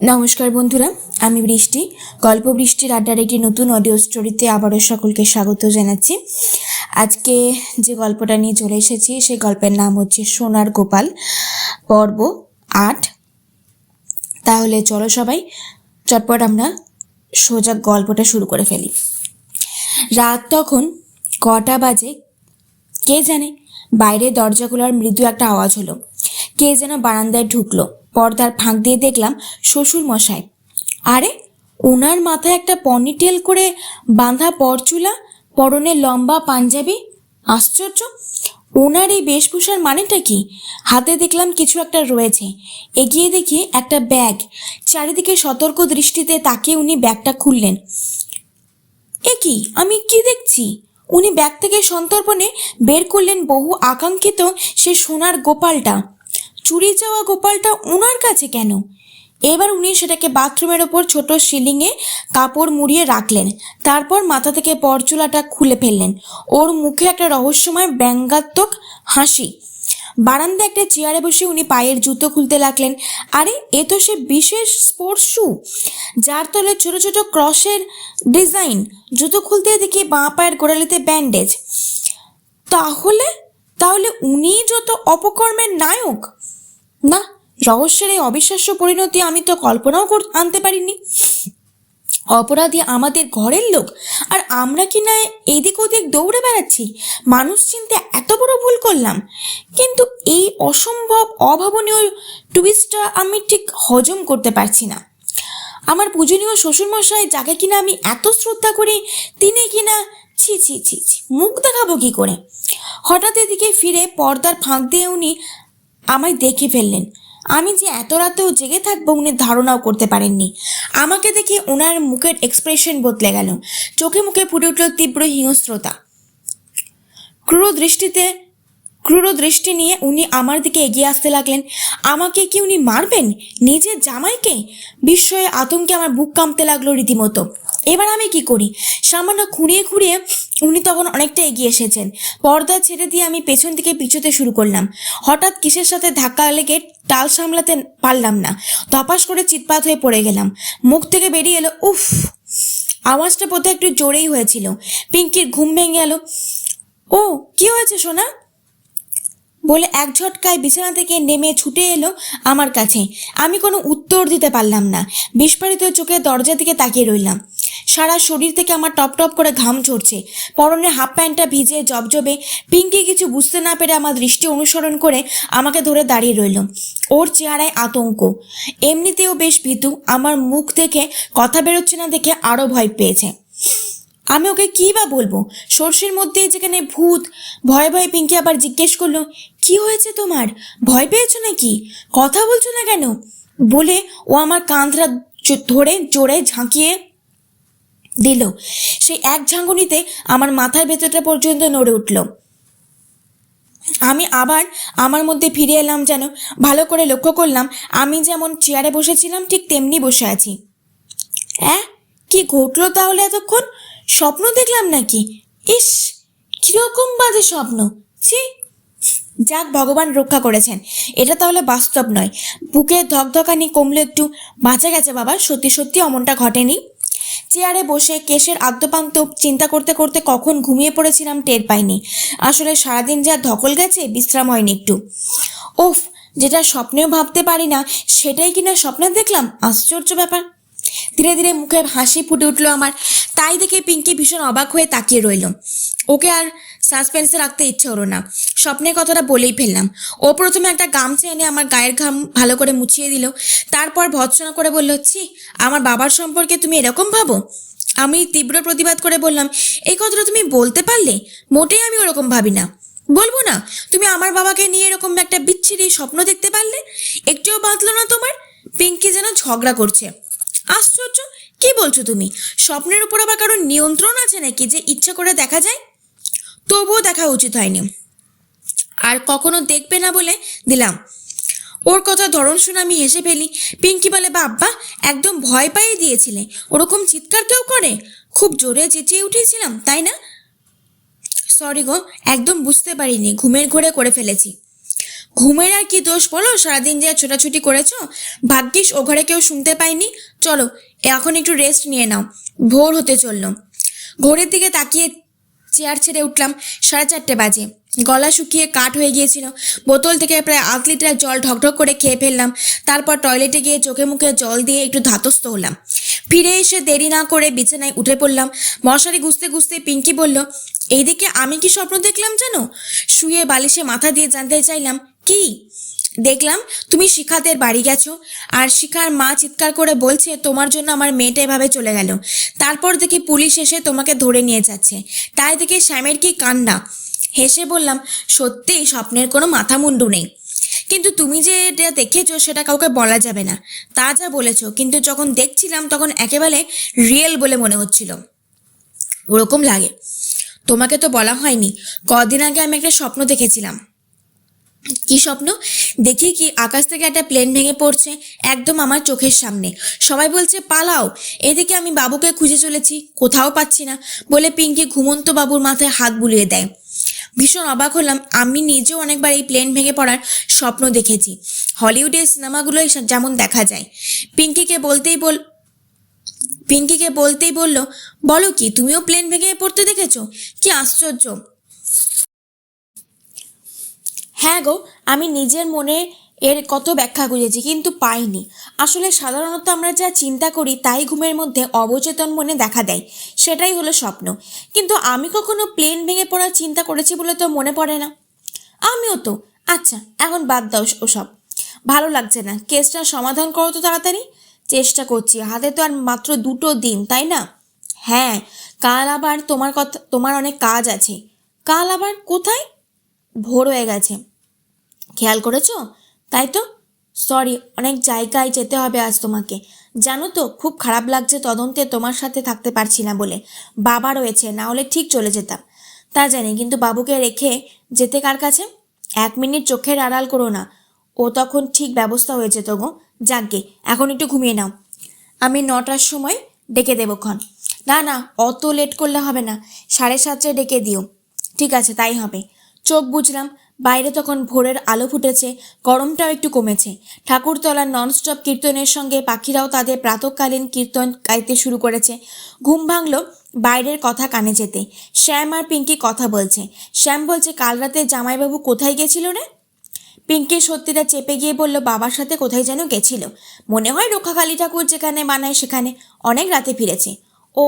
নমস্কার বন্ধুরা, আমি বৃষ্টি। গল্প বৃষ্টির আড্ডার একটি নতুন অডিও স্টোরিতে আবারও সকলকে স্বাগত জানাচ্ছি। আজকে যে গল্পটা নিয়ে চলে এসেছি সেই গল্পের নাম হচ্ছে সোনার গোপাল, পর্ব 8। তাহলে চলো সবাই চটপট আমরা সোজা গল্পটা শুরু করে ফেলি। রাত তখন কটা বাজে কে জানে। বাইরে দরজা খোলার মৃদু একটা আওয়াজ হলো। কে যেন বারান্দায় ঢুকলো। পর্দার ফাঁক দিয়ে দেখলাম শ্বশুর মশাই। আরে, ওনার মাথায় একটা পনিটেল করে বাঁধা পরচুলা, পরনে লম্বা পাঞ্জাবি। আশ্চর্য, ওনার এই বেশভূষার মানেটা কি? হাতে দেখলাম কিছু একটা রয়েছে। এগিয়ে দেখি একটা ব্যাগ। চারিদিকে সতর্ক দৃষ্টিতে তাকিয়ে উনি ব্যাগটা খুললেন। এ কি, আমি কি দেখছি? উনি ব্যাগ থেকে সন্তর্পণে বের করলেন বহু আকাঙ্ক্ষিত সে সোনার গোপালটা। চুরি যাওয়া গোপালটা ওনার কাছে কেন? এবার উনি সেটাকে বাথরুমের ওপর ছোট সিলিংয়ে কাপড় মুড়িয়ে রাখলেন। তারপর মাথা থেকে পরচুলাটা খুলে ফেললেন। ওর মুখে একটা রহস্যময় ব্যঙ্গাত্মক হাসি। বারান্দায় একটা চেয়ারে বসে উনি পায়ের জুতো খুলতে লাগলেন। আরে, এ তো সে বিশেষ স্পোর্টস শু, যার তলে ছোট ছোট ক্রসের ডিজাইন। জুতো খুলতে দেখি বাঁ পায়ের গোড়ালিতে ব্যান্ডেজ। তাহলে তাহলে উনি যত অপকর্মের নায়ক। না, রহস্যের এই অবিশ্বাস্য পরিণতি আমি তো কল্পনাও আনতে পারিনি। অপরাধী আমাদের ঘরের লোক, আর আমরা কি না এদিক ওদিক দৌড়ে বেড়াচ্ছি। মানুষ চিনতে এত বড় ভুল করলাম। কিন্তু এই অসম্ভব অভাবনীয় টুইস্টটা আমি ঠিক হজম করতে পারছি না। আমার পূজনীয় শ্বশুরমশাই, যাকে কিনা আমি এত শ্রদ্ধা করি, তিনি কিনা ছি ছি ছি ছি, মুখ দেখাবো কি করে? হঠাৎ এদিকে ফিরে পর্দার ফাঁক দিয়ে উনি আমায় দেখে ফেললেন। আমি যে এত রাতেও জেগে থাকবো উনি ধারণাও করতে পারেননি। আমাকে দেখে ওনার মুখের এক্সপ্রেশন বদলে গেল। চোখে মুখে ফুটে উঠল তীব্র হিংস্রতা। ক্রূর দৃষ্টি নিয়ে উনি আমার দিকে এগিয়ে আসতে লাগলেন। আমাকে কি উনি মারবেন? নিজের জামাইকে? বিস্ময়ে আতঙ্কে আমার বুক কাঁপতে লাগলো রীতিমতো। এবার আমি কি করি? সামান্য খুঁড়িয়ে খুঁড়িয়ে উনি তখন অনেকটা এগিয়ে এসেছেন। পর্দা ছেড়ে দিয়ে আমি পেছন থেকে পিছোতে শুরু করলাম। হঠাৎ কিসের সাথে ধাক্কা লেগে টাল সামলাতে পারলাম না। ধপাস করে চিৎপাত হয়ে পড়ে গেলাম। মুখ থেকে বেরিয়ে এলো উফ। আওয়াজটা বোধহয় একটু জোরেই হয়েছিল। পিঙ্কির ঘুম ভেঙে গেল। ও, কি হয়েছে সোনা? বলে এক ঝটকায় বিছানা থেকে নেমে ছুটে এলো আমার কাছে। আমি কোনো উত্তর দিতে পারলাম না। বিস্ফারিত চোখে দরজার দিকে তাকিয়ে রইলাম। সারা শরীর থেকে আমার টপ টপ করে ঘাম ঝরছে। পরনে হাফ প্যান্টটা ভিজে জবজবে। পিঙ্কি কিছু বুঝতে না পেরে আমার দৃষ্টি অনুসরণ করে আমাকে ধরে দাঁড়িয়ে রইল। ওর চেহারায় আতঙ্ক। এমনিতেও বেশ ভীতু। আমার মুখ দেখে কথা বেরোচ্ছে না দেখে আরও ভয় পেয়েছে। আমি ওকে কী বা বলবো? সর্ষের মধ্যে যেখানে ভূত। ভয়ে ভয়ে পিঙ্কি আবার জিজ্ঞেস করলো, কি হয়েছে তোমার? ভয় পেয়েছো নাকি? কথা বলছো না কেন? বলে ও আমার কাঁধরা ধরে জোরে ঝাঁকিয়ে দিল। সেই এক ঝাঁকুনিতে আমার মাথার ভেতরটা পর্যন্ত নড়ে উঠল। আমি আবার আমার মধ্যে ফিরে এলাম যেন। ভালো করে লক্ষ্য করলাম আমি যেমন চেয়ারে বসেছিলাম ঠিক তেমনি বসে আছি। কি ঘটলো তাহলে এতক্ষণ? স্বপ্ন দেখলাম নাকি? ইস, কিরকম বাজে স্বপ্ন! ছি! যাক, ভগবান রক্ষা করেছেন। এটা তাহলে বাস্তব নয়। বুকে ধকধকানি কমলো একটু। বাঁচা গেছে বাবা, সত্যি সত্যি অমনটা ঘটেনি। চেয়ারে বসে কেশের আদ্যপান্ত চিন্তা করতে করতে কখন ঘুমিয়ে পড়েছিলাম টের পাইনি। আসলে সারাদিন যা ধকল গেছে, বিশ্রাম হয়নি একটু। ওফ, যেটা স্বপ্নেও ভাবতে পারি না সেটাই কিনা স্বপ্নে দেখলাম। আশ্চর্য ব্যাপার। ধীরে ধীরে মুখে হাসি ফুটে উঠলো আমার। তাই দেখে পিঙ্কি ভীষণ অবাক হয়ে তাকিয়ে রইল। ওকে আর সাসপেন্সে রাখতে ইচ্ছে হলো না। স্বপ্নের কথাটা বলেই ফেললাম। ও প্রথমে একটা গামছা এনে আমার গায়ের ঘাম ভালো করে মুছিয়ে দিল। তারপর ভৎসনা করে বলল, ছি, আমার বাবার সম্পর্কে তুমি এরকম ভাবো? আমি তীব্র প্রতিবাদ করে বললাম, এই কথাটা তুমি বলতে পারলে? মোটেই আমি ওরকম ভাবি না। বলবো না? তুমি আমার বাবাকে নিয়ে এরকম একটা বিচ্ছিরি স্বপ্ন দেখতে পারলে? একটুও বাঁধলো না তোমার? পিঙ্কি যেন ঝগড়া করছে। আশ্চর্য, কি বলছো তুমি? স্বপ্নের উপর আবার কারোর নিয়ন্ত্রণ আছে নাকি যে ইচ্ছা করে দেখা যায়? তবুও দেখা উচিত হয়নি, আর কখনো দেখবে না বলে দিলাম। ওর কথা ধরন শুনে আমি হেসে ফেলি। পিঙ্কি বলে, বাব্বা, একদম ভয় পাইয়ে দিয়েছিলে। ওরকম চিৎকার কেউ করে? খুব জোরে চেঁচিয়ে উঠেছিলাম, তাই না? সরি গো, একদম বুঝতে পারিনি, ঘুমের ঘোরে করে ফেলেছি। ঘুমের আর কি দোষ বলো, সারাদিন যে ছোটাছুটি করেছো, ভাগ্যিস ও ঘরে কেউ শুনতে পায়নি। চলো এখন একটু রেস্ট নিয়ে নাও, ভোর হতে চললো। ঘড়ির দিকে তাকিয়ে চেয়ার ছেড়ে উঠলাম। 4:30 বাজে। গলা শুকিয়ে কাঠ হয়ে গিয়েছিল। বোতল থেকে প্রায় 1 লিটার জল ঢকঢক করে খেয়ে ফেললাম। তারপর টয়লেটে গিয়ে চোখে মুখে জল দিয়ে একটু ধাতস্থ হলাম। ফিরে এসে দেরি না করে বিছানায় উঠে পড়লাম। মশারি গুছতে গুছতে পিঙ্কি বলল, এইদিকে আমি কি স্বপ্ন দেখলাম জানো? শুয়ে বালিশে মাথা দিয়ে জানতে চাইলাম, কি দেখলাম? তুমি শিখাদের বাড়ি গেছো, আর শিখার মা চিৎকার করে বলছে তোমার জন্য আমার মেয়েটা এভাবে চলে গেল। তারপর দেখি পুলিশ এসে তোমাকে ধরে নিয়ে যাচ্ছে। তাই দেখে শ্যামের কি কান্না। হেসে বললাম, সত্যিই স্বপ্নের কোনো মাথা মুন্ডু নেই। কিন্তু তুমি যে এটা দেখেছো সেটা কাউকে বলা যাবে না। তা যা বলেছো, কিন্তু যখন দেখছিলাম তখন একেবারে রিয়েল বলে মনে হচ্ছিল। ওরকম লাগে। তোমাকে তো বলা হয়নি, কদিন আগে আমি একটা স্বপ্ন দেখেছিলাম। কি স্বপ্ন? দেখি কি আকাশ থেকে একটা প্লেন ভেঙে পড়ছে একদম আমার চোখের সামনে। সবাই বলছে পালাও। এদিকে আমি বাবুকে খুঁজে চলেছি, কোথাও পাচ্ছি না বলে পিঙ্কি ঘুমন্ত বাবুর মাথায় হাত বুলিয়ে দেয়। ভীষণ অবাক হলাম। আমি নিজেও অনেকবার এই প্লেন ভেঙে পড়ার স্বপ্ন দেখেছি, হলিউডের সিনেমাগুলোয় যেমন দেখা যায়। পিঙ্কিকে বলতেই বলল, বলো কি তুমিও প্লেন ভেঙে পড়তে দেখেছো? কি আশ্চর্য। হ্যাঁ গো, আমি নিজের মনে এর কত ব্যাখ্যা খুঁজেছি কিন্তু পাইনি। আসলে সাধারণত আমরা যা চিন্তা করি তাই ঘুমের মধ্যে অবচেতন মনে দেখা দেয়, সেটাই হলো স্বপ্ন। কিন্তু আমি কখনো প্লেন ভেঙে পড়ার চিন্তা করেছি বলে তো মনে পড়ে না। আমিও তো। আচ্ছা এখন বাদ দাও ওসব, ভালো লাগছে না। কেসটা সমাধান করো তো তাড়াতাড়ি। চেষ্টা করছি, হাতে তো আর মাত্র 2টো দিন, তাই না? হ্যাঁ, কাল আবার তোমার অনেক কাজ আছে। কাল আবার কোথায়? ভোর হয়ে গেছে, খেয়াল করেছো? তাই তো। সরি, অনেক জায়গায় যেতে হবে আজ তোমাকে। জানো তো খুব খারাপ লাগছে তদন্তে তোমার সাথে থাকতে পারছি না বলে। বাবা রয়েছে, না হলে ঠিক চলে যেতাম। তা জানি, কিন্তু বাবুকে রেখে যেতে কার কাছে? 1 মিনিট চোখের আড়াল করো না, ও তখন ঠিক ব্যবস্থা হয়ে যেত গো। যাকগে, এখন একটু ঘুমিয়ে নাও। আমি 9টার সময় ডেকে দেবক্ষণ। না না, অত লেট করলে হবে না, 7:30টায় ডেকে দিও। ঠিক আছে, তাই হবে। চোখ বুঝলাম, বাইরে তখন ভোরের আলো ফুটেছে, গরমটাও একটু কমেছে। ঠাকুরতলার ননস্টপ কীর্তনের সঙ্গে পাখিরাও তাদের প্রাতকালীন কীর্তন গাইতে শুরু করেছে। ঘুম ভাঙল বাইরের কথা কানে যেতে। শ্যাম আর পিঙ্কি কথা বলছে। শ্যাম বলছে, কাল রাতে জামাইবাবু কোথায় গেছিল রে? পিঙ্কি সত্যিটা চেপে গিয়ে বলল, বাবার সাথে কোথায় যেন গেছিল, মনে হয় রক্ষাকালী ঠাকুর যেখানে বানায় সেখানে। অনেক রাতে ফিরেছে। ও,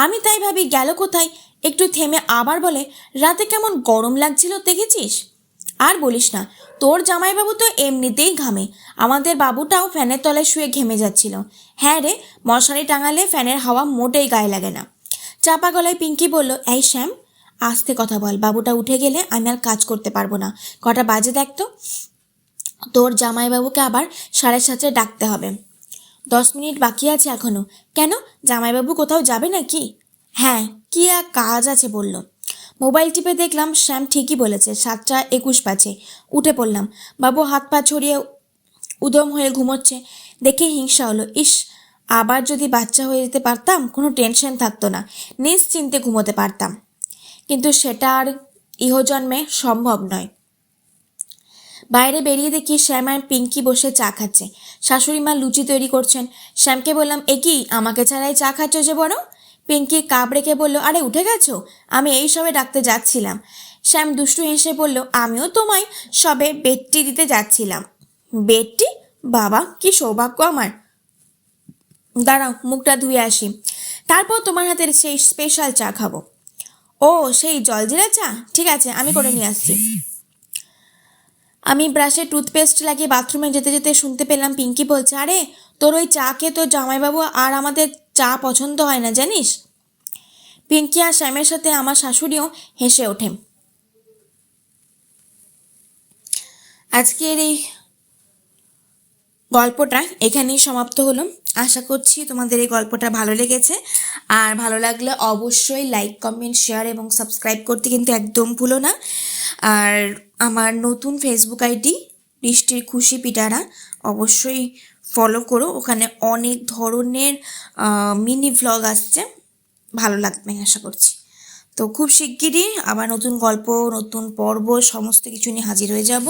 আমি তাই ভাবি গেল কোথায়। একটু থেমে আবার বলে, রাতে কেমন গরম লাগছিল দেখেছিস? আর বলিস না, তোর জামাইবাবু তো এমনিতেই ঘামে, আমাদের বাবুটাও ফ্যানের তলায় শুয়ে ঘেমে যাচ্ছিল। হ্যাঁ রে, মশারি টাঙালে ফ্যানের হাওয়া মোটেই গায়ে লাগে না। চাপা গলায় পিঙ্কি বলল, এই শ্যাম, আস্তে কথা বল, বাবুটা উঠে গেলে আমি আর কাজ করতে পারবো না। কটা বাজে দেখ তো। তোর জামাইবাবুকে আবার 7:30টায় ডাকতে হবে। 10 মিনিট বাকি আছে এখনো। কেন, জামাইবাবু কোথাও যাবে নাকি? হ্যাঁ, কি আর কাজ আছে বলল। মোবাইল টিপে দেখলাম শ্যাম ঠিকই বলেছে, 7:21 বাজে। উঠে পড়লাম। বাবু হাত পা ছড়িয়ে উদম হয়ে ঘুমোচ্ছে দেখে হিংসা হলো। ইস, আবার যদি বাচ্চা হয়ে যেতে পারতাম, কোনো টেনশন থাকতো না, নিশ্চিন্তে ঘুমোতে পারতাম। কিন্তু সেটা আর ইহজন্মে সম্ভব নয়। বাইরে বেরিয়ে দেখি শ্যাম আর পিঙ্কি বসে চা খাচ্ছে। শাশুড়ি মা লুচি তৈরি করছেন। শ্যামকে বললাম, এ কি, আমাকে ছাড়াই চা খাচ্ছ যে বড়? পিঙ্কি কাপ রেখে বলল, আরে উঠে গেছো? আমি এই সবে ডাকতে যাচ্ছিলাম। শ্যাম দুষ্টু হেসে বলল, আমিও তোমায় সবে বেডটি দিতে যাচ্ছিলাম। বেডটি? বাবা, কি সৌভাগ্য আমার। দাঁড়াও, মুখটা ধুয়ে আসি, তারপর তোমার হাতের সেই স্পেশাল চা খাবো। ও, সেই জলজিরা চা? ঠিক আছে, আমি করে নিয়ে আসছি। আমি ব্রাশে টুথপেস্ট লাগিয়ে বাথরুমে যেতে যেতে শুনতে পেলাম পিঙ্কি বলছে, আরে তোর ওই চা খেয়ে তোর জামাইবাবু আর আমাদের চা পছন্দ হয় না জানিস? পিঙ্কি আর শ্যামের সাথে আমার শাশুড়িও হেসে ওঠে। আজকের এই গল্পটা এখানেই সমাপ্ত হলো। আশা করছি তোমাদের এই গল্পটা ভালো লেগেছে। আর ভালো লাগলে অবশ্যই লাইক, কমেন্ট, শেয়ার এবং সাবস্ক্রাইব করতে কিন্তু একদম ভুলো না। আর আমার নতুন ফেসবুক আইডি বৃষ্টির খুশি পিটারা অবশ্যই ফলো করো, ওখানে অনেক ধরনের মিনি ভ্লগ আসছে, ভালো লাগবে আশা করছি। তো খুব শিগগিরই আবার নতুন গল্প, নতুন পর্ব সমস্ত কিছু নিয়ে হাজির হয়ে যাব।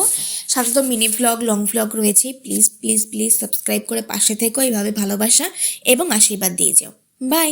সাথে তো মিনি ভ্লগ, লং ভ্লগ রয়েছেই। প্লিজ প্লিজ প্লিজ সাবস্ক্রাইব করে পাশে থেকো, এইভাবে ভালোবাসা এবং আশীর্বাদ দিয়ে যাও। বাই।